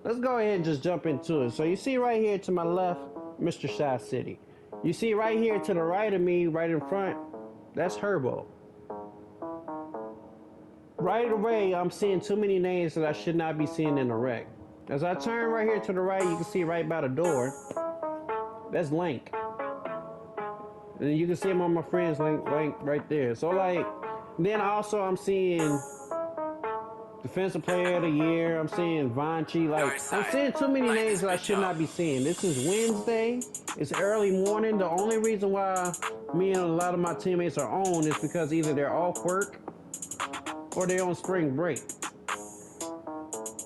let's go ahead and just jump into it. So you see right here to my left, Mr. Shy City. You see right here to the right of me, right in front, that's Herbo. Right away, I'm seeing too many names that I should not be seeing in the rec. As I turn right here to the right, you can see right by the door, that's Link. And you can see him on my friends link right there. So like, then also I'm seeing Defensive Player of the Year. I'm seeing Vanchi. Like, I'm seeing too many names that I should not be seeing. This is Wednesday. It's early morning. The only reason why me and a lot of my teammates are on is because either they're off work or they're on spring break.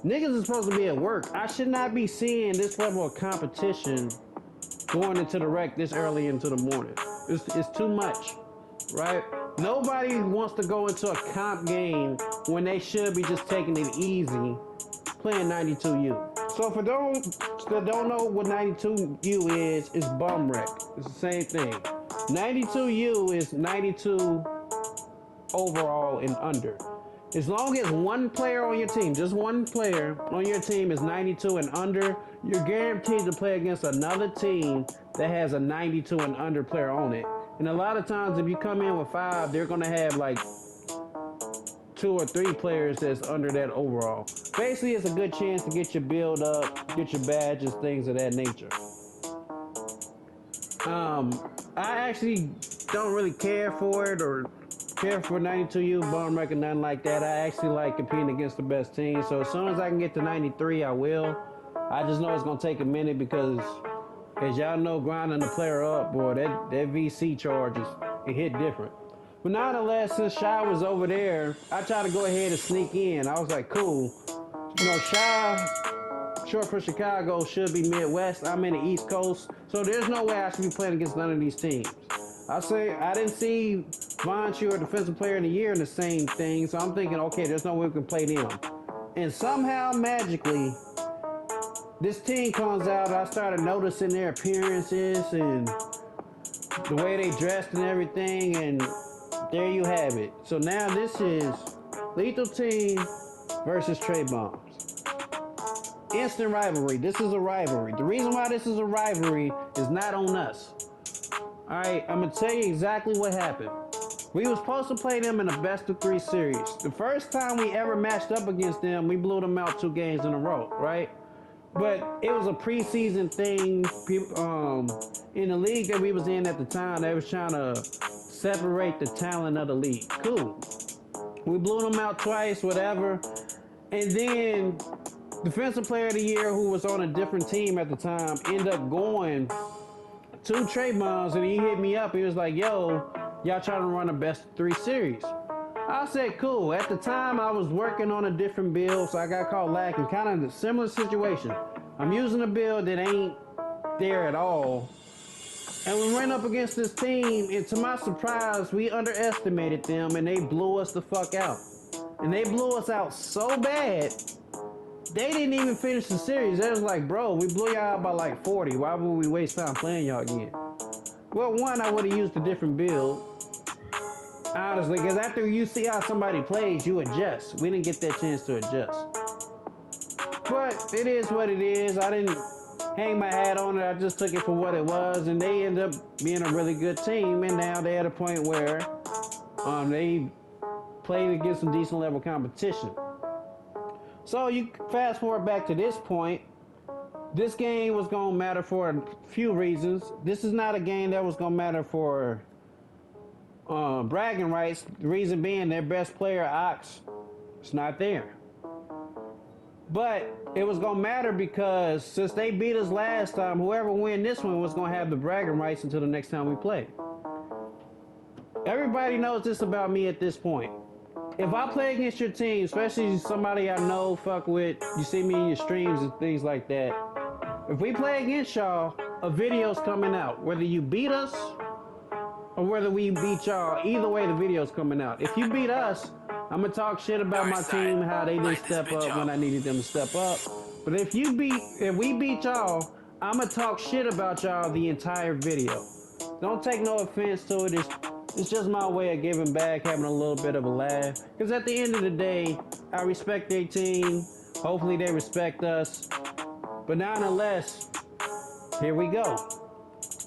Niggas is supposed to be at work. I should not be seeing this level of competition going into the rec this early into the morning. It's too much, right? Nobody wants to go into a comp game when they should be just taking it easy, playing 92U. So for those that don't know what 92U is, it's bum rec. It's the same thing. 92U is 92 overall and under. As long as one player on your team, just one player on your team is 92 and under, you're guaranteed to play against another team that has a 92 and under player on it. And a lot of times if you come in with 5, they're going to have like 2 or 3 players that's under that overall. Basically, it's a good chance to get your build up, get your badges, things of that nature. I actually don't really care for it or care for 92U, bum rec, nothing like that. I actually like competing against the best team. So as soon as I can get to 93, I will. I just know it's going to take a minute because, as y'all know, grinding the player up, boy, that VC charges, it hit different. But nonetheless, since Shy was over there, I tried to go ahead and sneak in. I was like, cool. You know, Shy, short for Chicago, should be Midwest. I'm in the East Coast. So there's no way I should be playing against none of these teams. I didn't see Vanchi or Defensive Player of the Year in the same thing. So I'm thinking, okay, there's no way we can play them. And somehow, magically, this team comes out. I started noticing their appearances and the way they dressed and everything, and there you have it. So now this is Lethal Team versus Trey Bombs. Instant rivalry. This is a rivalry. The reason why this is a rivalry is not on us. Alright, I'm going to tell you exactly what happened. We were supposed to play them in a best of 3 series. The first time we ever matched up against them, we blew them out 2 games in a row, right? But it was a preseason thing. In the league that we was in at the time, they was trying to separate the talent of the league. Cool. We blew them out twice, whatever. And then Defensive Player of the Year, who was on a different team at the time, ended up going to Trey Bombs, and he hit me up. He was like, yo, y'all trying to run a best of 3 series. I said, cool. At the time, I was working on a different build, so I got caught lacking. Kind of a similar situation. I'm using a build that ain't there at all. And we ran up against this team, and to my surprise, we underestimated them, and they blew us the fuck out. And they blew us out so bad, they didn't even finish the series. They was like, bro, we blew y'all out by like 40. Why would we waste time playing y'all again? Well, one, I would have used a different build. Honestly, because after you see how somebody plays, you adjust. We didn't get that chance to adjust. But it is what it is. I didn't hang my hat on it. I just took it for what it was. And they ended up being a really good team. And now they're at a point where they played against some decent level competition. So you fast forward back to this point. This game was going to matter for a few reasons. This is not a game that was going to matter for bragging rights. The reason being their best player, Ox, is not there. But it was going to matter because since they beat us last time, whoever win this one was going to have the bragging rights until the next time we play. Everybody knows this about me at this point. If I play against your team, especially somebody I know, fuck with, you see me in your streams and things like that. If we play against y'all, a video's coming out. Whether you beat us or whether we beat y'all, either way the video's coming out. If you beat us, I'm going to talk shit about my team, how they didn't step up when I needed them to step up. But if we beat y'all, I'm going to talk shit about y'all the entire video. Don't take no offense to it. It's just my way of giving back, having a little bit of a laugh. Because at the end of the day, I respect their team. Hopefully they respect us. But nonetheless, here we go.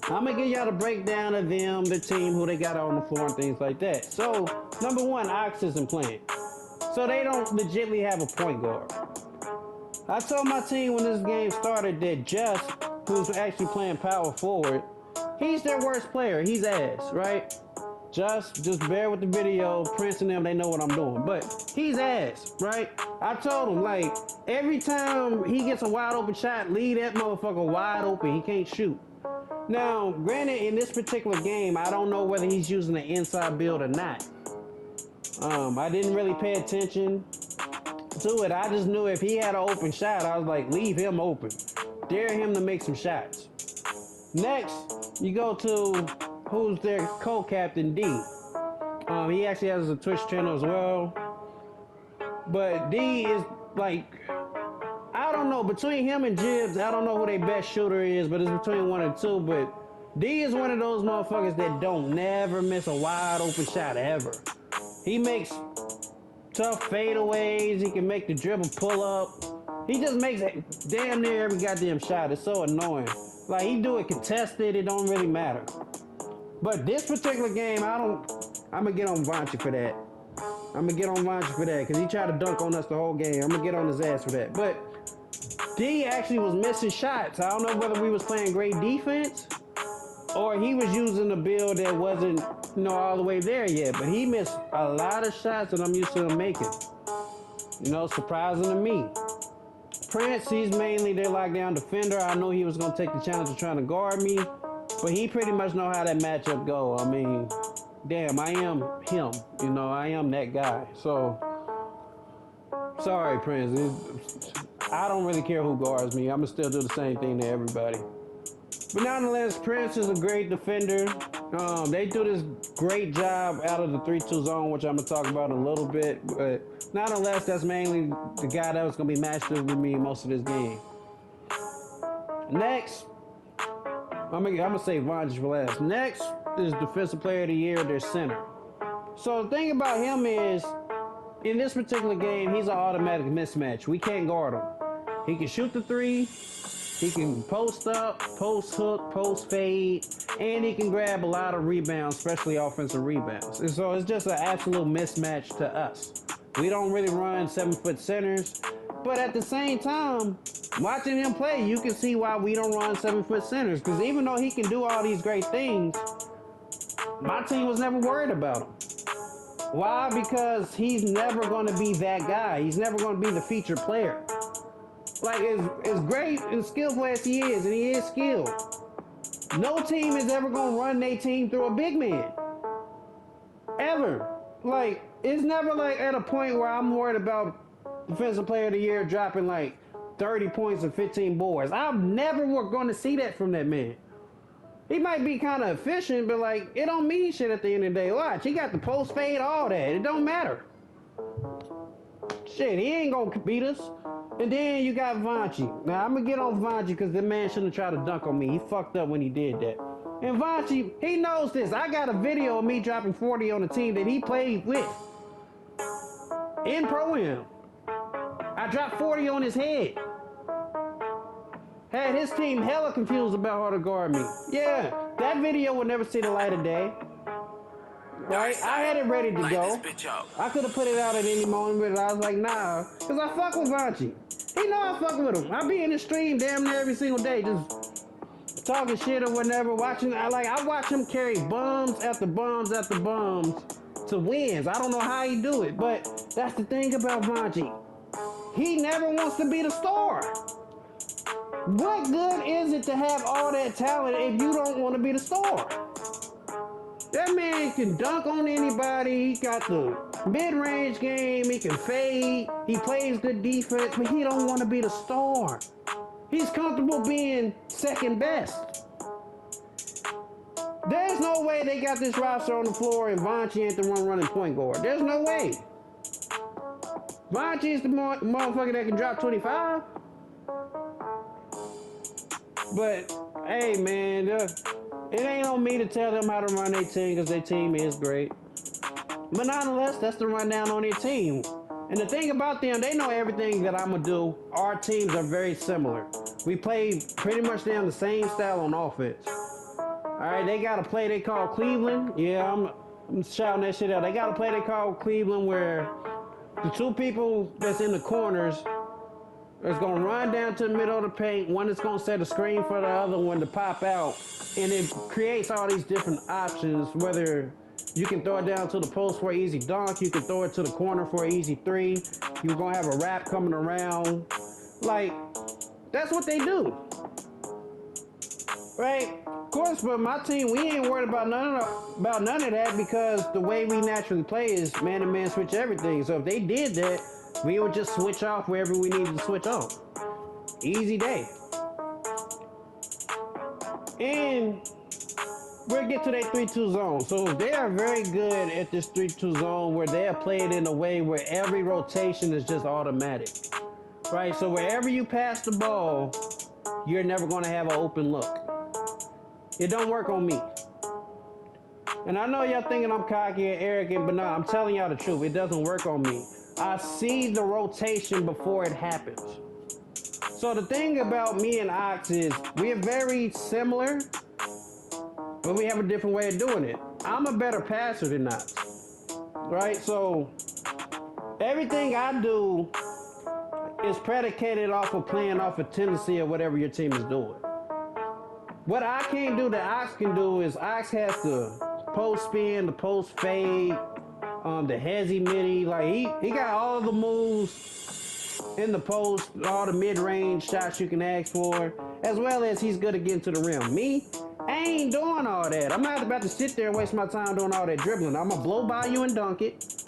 I'm gonna give y'all the breakdown of them, the team, who they got on the floor, and things like that. So, number one, Ox isn't playing. So they don't legitimately have a point guard. I told my team when this game started that Just, who's actually playing power forward, he's their worst player. He's ass, right? Just bear with the video. Prince and them, they know what I'm doing. But he's ass, right? I told him, like, every time he gets a wide open shot, leave that motherfucker wide open. He can't shoot. Now, granted, in this particular game, I don't know whether he's using the inside build or not. I didn't really pay attention to it. I just knew if he had an open shot, I was like, leave him open. Dare him to make some shots. Next, you go to who's their co-captain, D. He actually has a Twitch channel as well. But D is like, I don't know, between him and Jibs, I don't know who their best shooter is, but it's between one and two. But D is one of those motherfuckers that don't never miss a wide open shot ever. He makes tough fadeaways. He can make the dribble pull up. He just makes it damn near every goddamn shot. It's so annoying. Like, he do it contested, it don't really matter. But this particular game, I'm gonna get on Vanchi for that. I'm gonna get on Vanchi for that, because he tried to dunk on us the whole game. I'm gonna get on his ass for that. But D actually was missing shots. I don't know whether we was playing great defense or he was using a build that wasn't, all the way there yet. But he missed a lot of shots that I'm used to him making. Surprising to me. Prince, he's mainly their lockdown defender. I know he was gonna take the challenge of trying to guard me, but he pretty much know how that matchup go. I mean, damn, I am him. I am that guy. So, sorry, Prince. I don't really care who guards me. I'm gonna still do the same thing to everybody. But nonetheless, Prince is a great defender. They do this great job out of the 3-2 zone, which I'm gonna talk about in a little bit. But nonetheless, that's mainly the guy that was gonna be matched up with me most of this game. Next, I'm gonna say Vonage for last. Next is Defensive Player of the Year, their center. So the thing about him is, in this particular game, he's an automatic mismatch. We can't guard him. He can shoot the three, he can post up, post hook, post fade, and he can grab a lot of rebounds, especially offensive rebounds. And so it's just an absolute mismatch to us. We don't really run 7-foot centers, but at the same time, watching him play, you can see why we don't run 7-foot centers. Because even though he can do all these great things, my team was never worried about him. Why? Because he's never going to be that guy. He's never going to be the featured player. Like, as great and skillful as he is, and he is skilled, no team is ever going to run their team through a big man. Ever. Like, it's never like at a point where I'm worried about Defensive Player of the Year dropping like 30 points and 15 boards. I'm never going to see that from that man. He might be kind of efficient, but like, it don't mean shit at the end of the day. Watch, he got the post fade, all that. It don't matter. Shit, he ain't gonna beat us. And then you got Vanchi. Now, I'm gonna get on Vanchi because the man shouldn't have tried to dunk on me. He fucked up when he did that. And Vanchi, he knows this. I got a video of me dropping 40 on the team that he played with in Proam. I dropped 40 on his head. Had his team hella confused about how to guard me. Yeah, that video would never see the light of day. Right? I had it ready to go. I could have put it out at any moment, but I was like, nah. Because I fuck with Vanchi. He know I fuck with him. I be in the stream damn near every single day, just talking shit or whatever, watching. I watch him carry bums after bums after bums to wins. I don't know how he do it, but that's the thing about Vanchi. He never wants to be the star. What good is it to have all that talent if you don't want to be the star? That man can dunk on anybody. He got the mid-range game. He can fade. He plays good defense, but he don't want to be the star. He's comfortable being second best. There's no way they got this roster on the floor and Vanchi ain't the one running point guard. There's no way. Vanchi is the motherfucker that can drop 25. But, hey, man, it ain't on me to tell them how to run their team because their team is great. But nonetheless, that's the rundown on their team. And the thing about them, they know everything that I'm going to do. Our teams are very similar. We play pretty much down the same style on offense. All right, they got a play they call Cleveland. Yeah, I'm shouting that shit out. They got a play they call Cleveland where the two people that's in the corners is going to run down to the middle of the paint. One is going to set a screen for the other one to pop out. And it creates all these different options, whether you can throw it down to the post for an easy dunk, you can throw it to the corner for an easy three. You're going to have a wrap coming around. Like, that's what they do. Right? Of course, but my team, we ain't worried about none of that because the way we naturally play is man-to-man switch everything. So if they did that, we would just switch off wherever we needed to switch off. Easy day. And we'll get to that 3-2 zone. So they are very good at this 3-2 zone where they are played in a way where every rotation is just automatic. Right? So wherever you pass the ball, you're never going to have an open look. It don't work on me. And I know y'all thinking I'm cocky and arrogant, but no, I'm telling y'all the truth. It doesn't work on me. I see the rotation before it happens. So the thing about me and Ox is we're very similar, but we have a different way of doing it. I'm a better passer than Ox. Right? So everything I do is predicated off of playing off a tendency of whatever your team is doing. What I can't do that Ox can do is Ox has the post spin, the post fade, the hezzy midi. Like he got all the moves in the post, all the mid-range shots you can ask for, as well as he's good at getting to the rim. Me, I ain't doing all that. I'm not about to sit there and waste my time doing all that dribbling. I'm gonna blow by you and dunk it,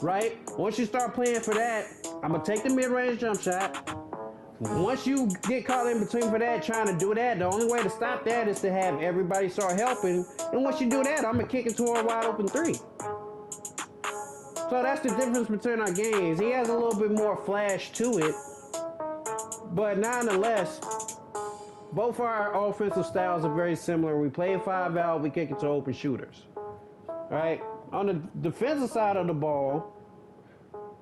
right? Once you start playing for that, I'm gonna take the mid-range jump shot. Once you get caught in between for that, trying to do that, the only way to stop that is to have everybody start helping. And once you do that, I'm going to kick it to a wide open three. So that's the difference between our games. He has a little bit more flash to it. But nonetheless, both our offensive styles are very similar. We play 5 out, we kick it to open shooters. Right? On the defensive side of the ball,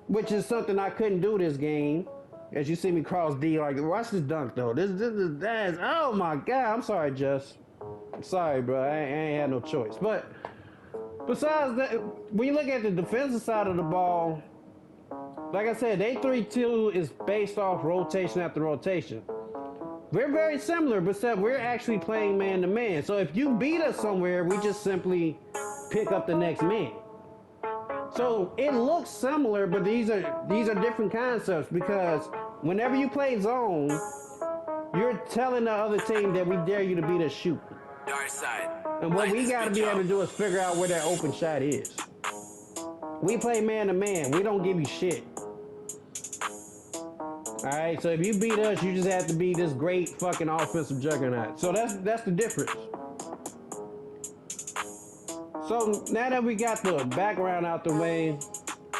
which is something I couldn't do this game, as you see me cross D, like, watch this dunk, though. This is, oh my God. I'm sorry, Just. I'm sorry, bro. I ain't had no choice. But besides that, when you look at the defensive side of the ball, like I said, they 3-2 is based off rotation after rotation. We're very similar, but we're actually playing man-to-man. So if you beat us somewhere, we just simply pick up the next man. So it looks similar, but these are different concepts because whenever you play zone, you're telling the other team that we dare you to beat us shooting. Dark side. And what we got to be able to do is figure out where that open shot is. We play man-to-man. We don't give you shit. All right, so if you beat us, you just have to be this great fucking offensive juggernaut. So that's the difference. So now that we got the background out the way,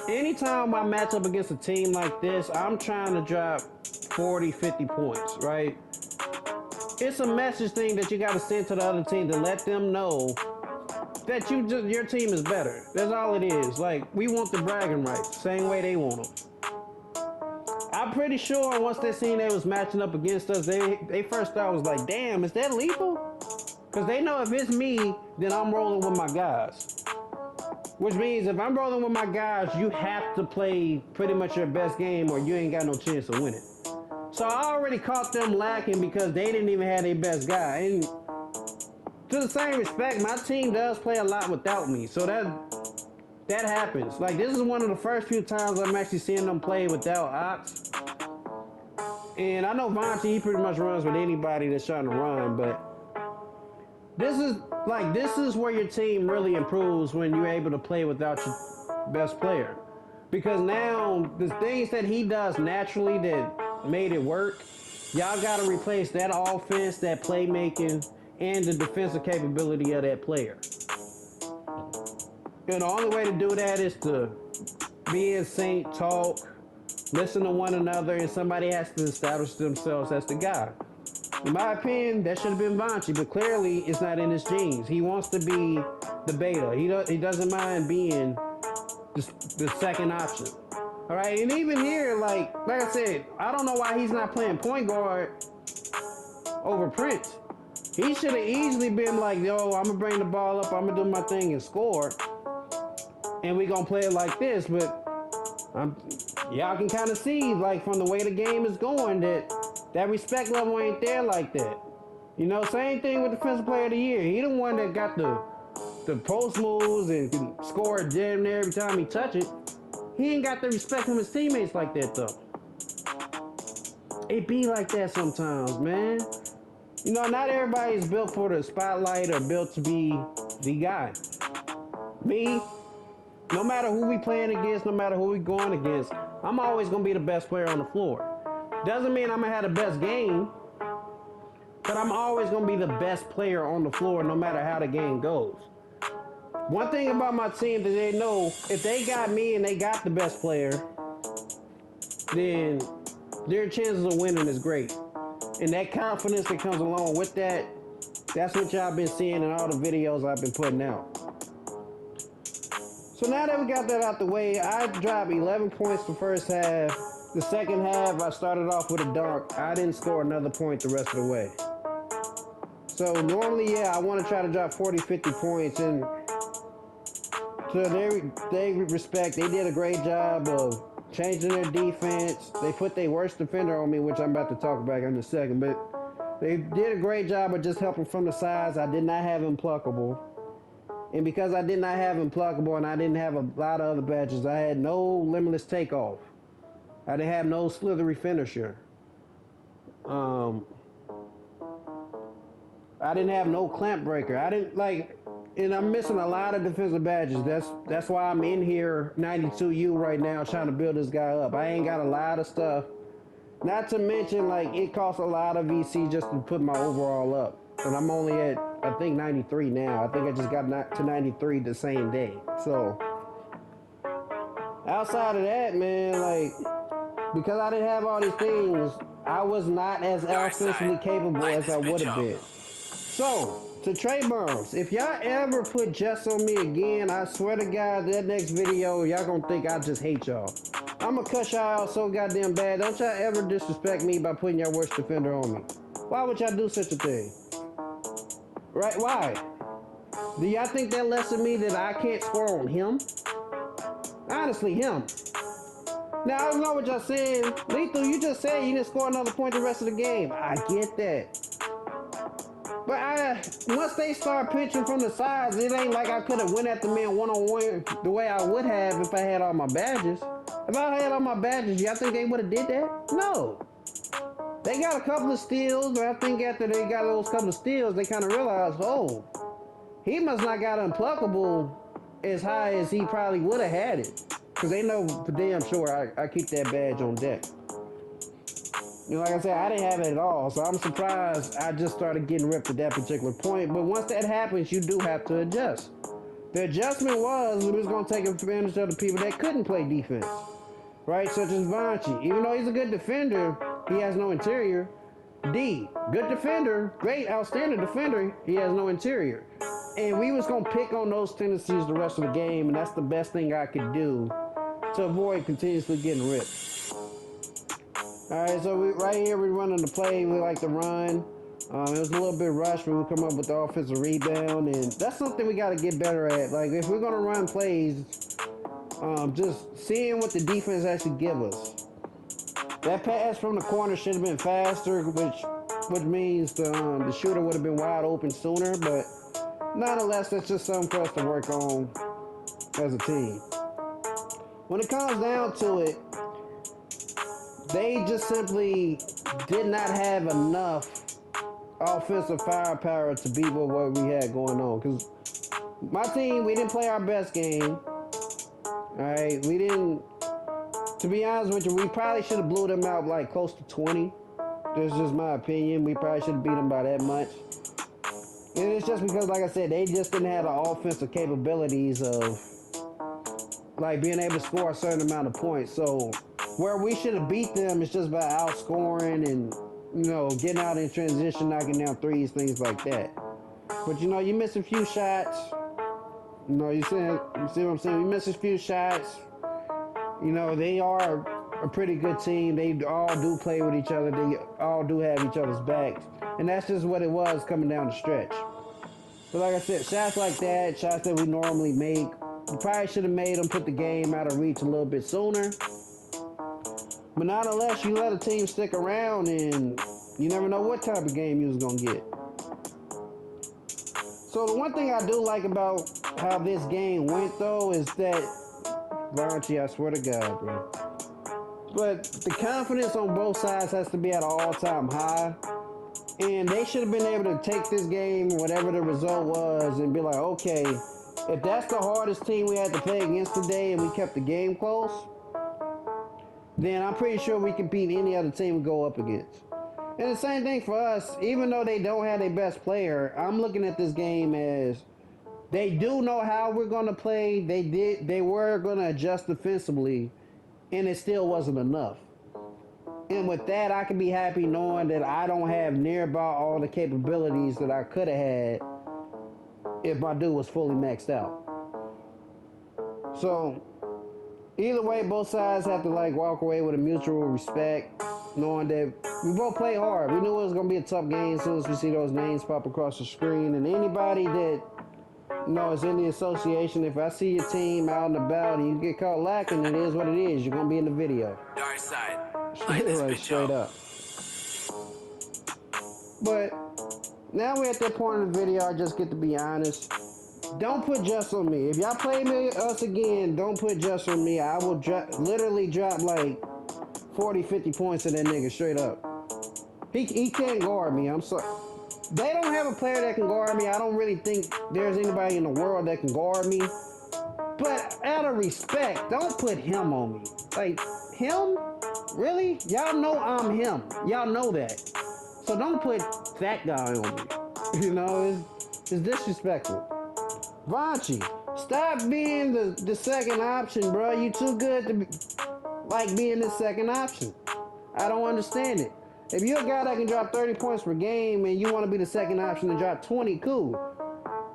anytime I match up against a team like this, I'm trying to drop 40, 50 points, right? It's a message thing that you got to send to the other team to let them know that your team is better. That's all it is. Like, we want the bragging rights, same way they want them. I'm pretty sure once they seen they was matching up against us, they first thought was like, damn, is that lethal? Because they know if it's me, then I'm rolling with my guys. Which means if I'm rolling with my guys, you have to play pretty much your best game or you ain't got no chance of winning. So I already caught them lacking because they didn't even have their best guy. And to the same respect, my team does play a lot without me. So that happens. Like, this is one of the first few times I'm actually seeing them play without Ox. And I know Vontae, he pretty much runs with anybody that's trying to run, but this is where your team really improves when you're able to play without your best player. Because now, the things that he does naturally that made it work, y'all got to replace that offense, that playmaking, and the defensive capability of that player. And the only way to do that is to be in sync, talk, listen to one another, and somebody has to establish themselves as the guy. In my opinion, that should have been Vontae, but clearly it's not in his genes. He wants to be the beta. He doesn't mind being the second option. All right, and even here, like I said, I don't know why he's not playing point guard over Prince. He should have easily been like, yo, I'm gonna bring the ball up, I'm gonna do my thing and score, and we gonna play it like this. But y'all can kind of see, like, from the way the game is going, that respect level ain't there like that. You know, same thing with Defensive Player of the Year. He the one that got the post moves and can score damn near every time he touch it. He ain't got the respect from his teammates like that, though. It be like that sometimes, man. You know, not everybody's built for the spotlight or built to be the guy. Me, no matter who we playing against, no matter who we going against, I'm always going to be the best player on the floor. Doesn't mean I'm going to have the best game, but I'm always going to be the best player on the floor no matter how the game goes. One thing about my team that they know, if they got me and they got the best player, then their chances of winning is great. And that confidence that comes along with that, that's what y'all been seeing in all the videos I've been putting out. So now that we got that out the way, I dropped 11 points the first half. The second half, I started off with a dunk. I didn't score another point the rest of the way. So normally, yeah, I want to try to drop 40, 50 points. And to their respect, they did a great job of changing their defense. They put their worst defender on me, which I'm about to talk about in a second. But they did a great job of just helping from the sides. I did not have Implacable. And because I did not have Implacable and I didn't have a lot of other badges, I had no Limitless Takeoff. I didn't have no Slithery Finisher. I didn't have no Clamp Breaker. I didn't like, and I'm missing a lot of defensive badges. That's why I'm in here 92U right now trying to build this guy up. I ain't got a lot of stuff. Not to mention, like, it costs a lot of VC just to put my overall up. And I'm only at, I think, 93 now. I think I just got to 93 the same day. So, outside of that, man, like, because I didn't have all these things, I was not as offensively capable as I would have been. So, to Trey Burns, if y'all ever put Jess on me again, I swear to God, that next video, y'all gonna think I just hate y'all. I'm gonna cuss y'all out so goddamn bad. Don't y'all ever disrespect me by putting your worst defender on me. Why would y'all do such a thing? Right? Why? Do y'all think that lets me that I can't score on him? Honestly, him. Now, I don't know what y'all saying. Lethal, you just said you didn't score another point the rest of the game. I get that. But once they start pitching from the sides, it ain't like I could have went at the man one-on-one the way I would have if I had all my badges. If I had all my badges, y'all think they would have did that? No. They got a couple of steals, but I think after they got those couple of steals, they kind of realized, oh, he must not got Implacable as high as he probably would have had it. Because they know for damn sure I keep that badge on deck. You know, like I said, I didn't have it at all, so I'm surprised I just started getting ripped at that particular point. But once that happens, you do have to adjust. The adjustment was we was going to take advantage of the people that couldn't play defense, right? Such as Vanchi. Even though he's a good defender, he has no interior. D, good defender, great, outstanding defender, he has no interior. And we was going to pick on those tendencies the rest of the game, and that's the best thing I could do to avoid continuously getting ripped. Alright, so right here we're running the play. We like to run. It was a little bit rushed, but we come up with the offensive rebound, and that's something we got to get better at. Like, if we're going to run plays, just seeing what the defense actually give us. That pass from the corner should have been faster, which means the shooter would have been wide open sooner, but nonetheless, that's just something for us to work on as a team. When it comes down to it, they just simply did not have enough offensive firepower to beat what we had going on. Because my team, we didn't play our best game. All right, we didn't. To be honest with you, we probably should have blew them out like close to 20. That's just my opinion. We probably should have beat them by that much. And it's just because, like I said, they just didn't have the offensive capabilities of like being able to score a certain amount of points. So where we should have beat them is just by outscoring and, you know, getting out in transition, knocking down threes, things like that. But, you know, you miss a few shots. You know, you see what I'm saying? You miss a few shots. You know, they are a pretty good team. They all do play with each other. They all do have each other's backs. And that's just what it was coming down the stretch. But like I said, shots like that, shots that we normally make, you probably should have made them put the game out of reach a little bit sooner. But not unless you let a team stick around, and you never know what type of game you was going to get. So the one thing I do like about how this game went, though, is that, Vonchi, I swear to God, bro. But the confidence on both sides has to be at an all-time high. And they should have been able to take this game, whatever the result was, and be like, okay, if that's the hardest team we had to play against today and we kept the game close, then I'm pretty sure we can beat any other team we go up against. And the same thing for us, even though they don't have their best player, I'm looking at this game as they do know how we're going to play. They were going to adjust defensively, and it still wasn't enough. And with that, I can be happy knowing that I don't have nearby all the capabilities that I could have had if my dude was fully maxed out. So, either way, both sides have to walk away with a mutual respect, knowing that we both play hard. We knew it was going to be a tough game as soon as we see those names pop across the screen. And anybody that is in the association, if I see your team out and about and you get caught lacking, it is what it is. You're going to be in the video. Dark side. Straight up. But now we're at that point in the video, I just get to be honest. Don't put just on me. If y'all play us again, don't put just on me. I will literally drop 40, 50 points to that nigga straight up. He can't guard me. I'm sorry. They don't have a player that can guard me. I don't really think there's anybody in the world that can guard me. But out of respect, don't put him on me. Him? Really? Y'all know I'm him. Y'all know that. So don't put that guy on me. It's disrespectful. Vonchi, stop being the second option, bro. You too good to be being the second option. I don't understand it. If you're a guy that can drop 30 points per game and you want to be the second option and drop 20, cool.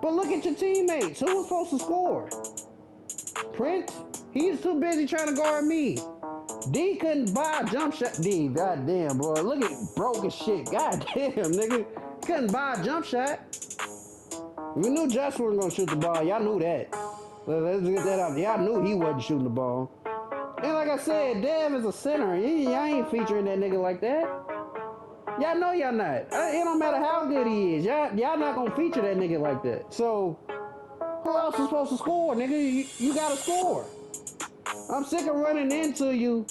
But look at your teammates. Who was supposed to score? Prince? He's too busy trying to guard me. D couldn't buy a jump shot. D, goddamn, bro. Look at broke as shit. Goddamn, nigga. Couldn't buy a jump shot. We knew Josh wasn't going to shoot the ball. Y'all knew that. Let's get that out. Y'all knew he wasn't shooting the ball. And like I said, Dev is a center. Y'all ain't featuring that nigga like that. Y'all know y'all not. It don't matter how good he is. Y'all not going to feature that nigga like that. So, who else is supposed to score, nigga? You got to score. I'm sick of running into you.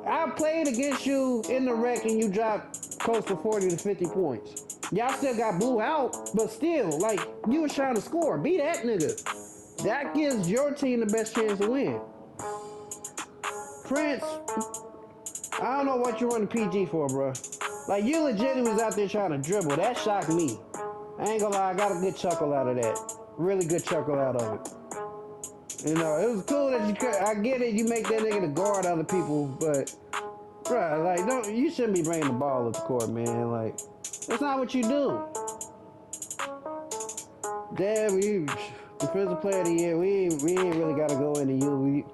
I played against you in the rec and you dropped close to 40 to 50 points. Y'all still got blew out, but still, you was trying to score. Be that nigga. That gives your team the best chance to win. Prince, I don't know what you running PG for, bro. You legit was out there trying to dribble. That shocked me. I ain't gonna lie, I got a good chuckle out of that. Really good chuckle out of it. It was cool that you could. I get it, you make that nigga to guard other people, but, bruh, you shouldn't be bringing the ball up the court, man. That's not what you do. Damn, you defensive player of the year. We ain't really gotta go into you.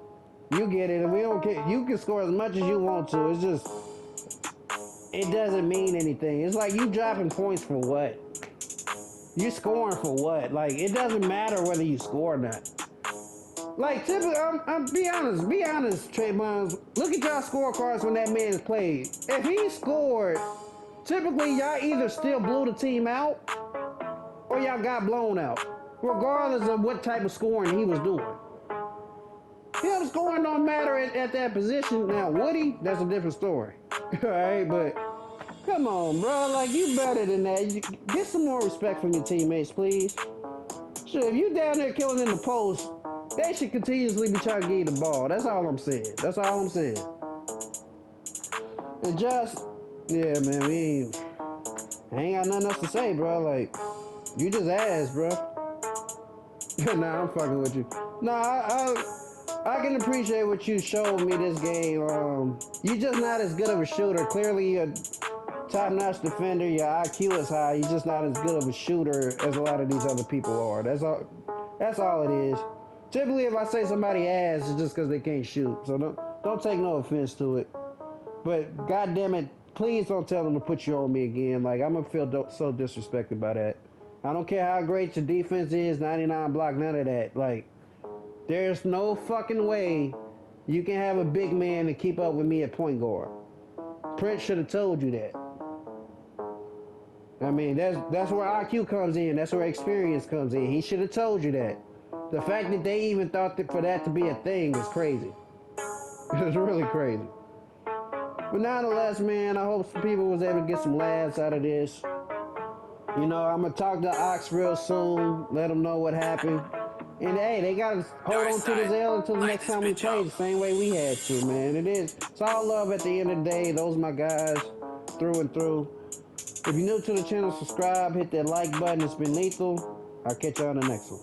You get it, and we don't care. You can score as much as you want to. It's just, it doesn't mean anything. It's like you dropping points for what? You scoring for what? It doesn't matter whether you score or not. Typically, be honest, Trey Bonds. Look at y'all scorecards when that man's played. If he scored, typically y'all either still blew the team out or y'all got blown out, regardless of what type of scoring he was doing. Him scoring don't matter at that position. Now, Woody, that's a different story. Alright, but come on, bro. You better than that. Get some more respect from your teammates, please. Shit, if you down there killing in the post, they should continuously be trying to get you the ball. That's all I'm saying. And just, yeah, man, I ain't got nothing else to say, bro. You just ass, bro. Nah, I'm fucking with you. Nah, I can appreciate what you showed me this game. You just not as good of a shooter. Clearly, you're a top-notch defender. Your IQ is high. You're just not as good of a shooter as a lot of these other people are. That's all it is. Typically, if I say somebody ass, it's just because they can't shoot. So Don't take no offense to it. But goddamn it, please don't tell them to put you on me again. Like, I'm gonna feel so disrespected by that. I don't care how great your defense is, 99 block, none of that. Like, there's no fucking way you can have a big man to keep up with me at point guard. Prince should have told you that. I mean, that's where IQ comes in. That's where experience comes in. He should have told you that. The fact that they even thought that for that to be a thing is crazy. It's really crazy. But nonetheless, man, I hope some people was able to get some laughs out of this. You know, I'm going to talk to Ox real soon, let them know what happened. And hey, they got to hold on to this L until the next time we play the same way we had to, man. It's all love at the end of the day. Those are my guys through and through. If you're new to the channel, subscribe, hit that like button. It's been lethal. I'll catch you on the next one.